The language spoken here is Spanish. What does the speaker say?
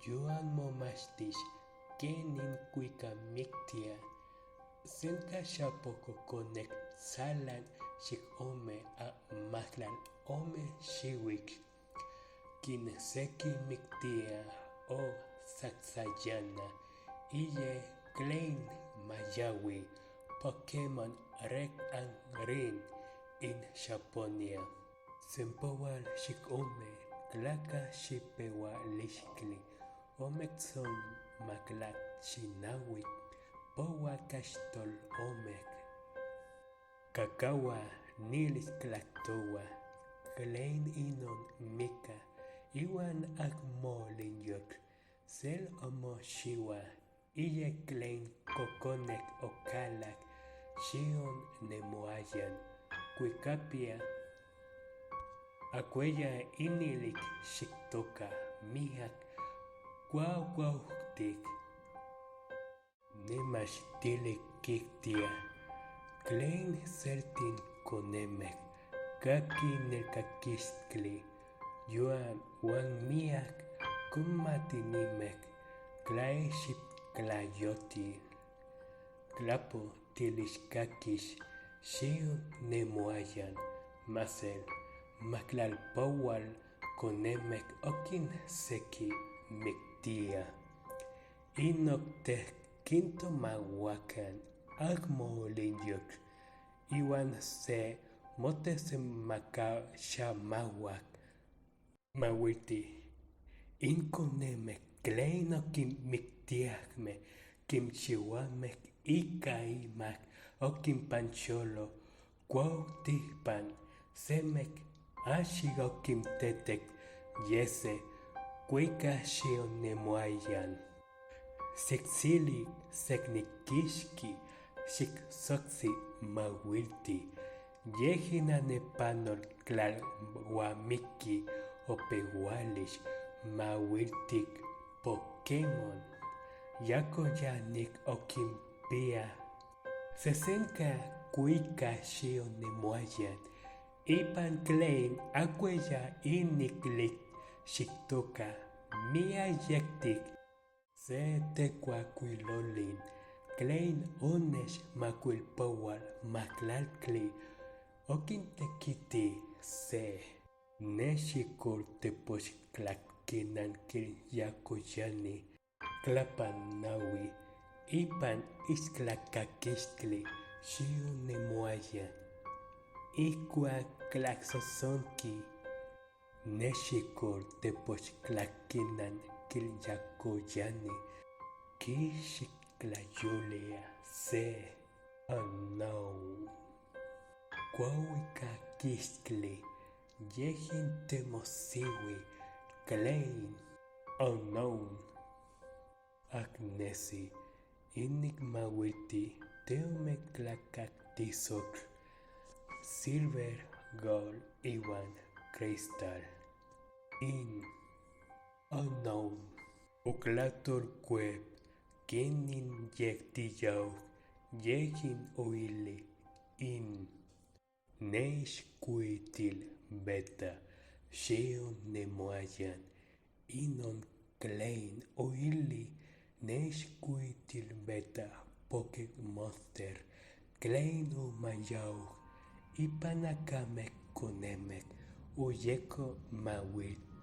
Yuan momachtis kenin kuikamiktia senka xapoko konek salan xikome a mahtlal ome xiuitl kinsekimiktia o saksayana iye Tlein mayawi Pokémon rek an rin in Japonia. Sempowal xikome tlaka xipewalixtli omekson maklak xinawik powa kaxtol omek kakawa nilis tlaktowa Tlein inon mika iwan akmolinyok sel omoxiwa iye Tlein kokonek okalak xion nemoayan kuikapia akueya inilik xiktoka miak kuaukuaujtik nimaxtilik kiktia Tlein seltin konemek kaki nelkakistli yuan uan miak kumatinimek tlaexip tlayoti tlapo tilixkakix xion nemoayan masel maklalpoual konemek okin seki miktia inokteh kintomauakan akmolinyok iwan se motesemakaxamauak mauilti inkonemek Tlein okinmiktiajmej kimchiuamej ika imak okinpancholo kuautijpan semek axi okimtetek yese kuika xionemoayan siksili seknikixki xiksoksi mauilti yejin anepanol tlaluamiki opeualix mauiltik Pokémon yakoyanik okinpia sesenka kuika xionemoayan ipan Tlein akueya iniklik xiktoka miayektik se tekuakuilolin Tlein onex makuilpoual matlaltli okintekiti se nexikoltepochtlakinankiyakoyani tlapanaui ipan ixtlakakixtli xionemoayan ijkuak tlaksosonki nexikoltepochtlakinankiyakoyani kixiktlajyolia se kuauikakixtli yejin temosiui Tlein aknesi inikmauilti teomeklakaktisok silver gold iwan cristal oklatolkuep kenin yektiyau yejin oili nexkuitil beta xionemoayan inon Tlein oili nexkuitil beta Pokémonster Tlein omayau ipan akamek konemek oyeko mauilti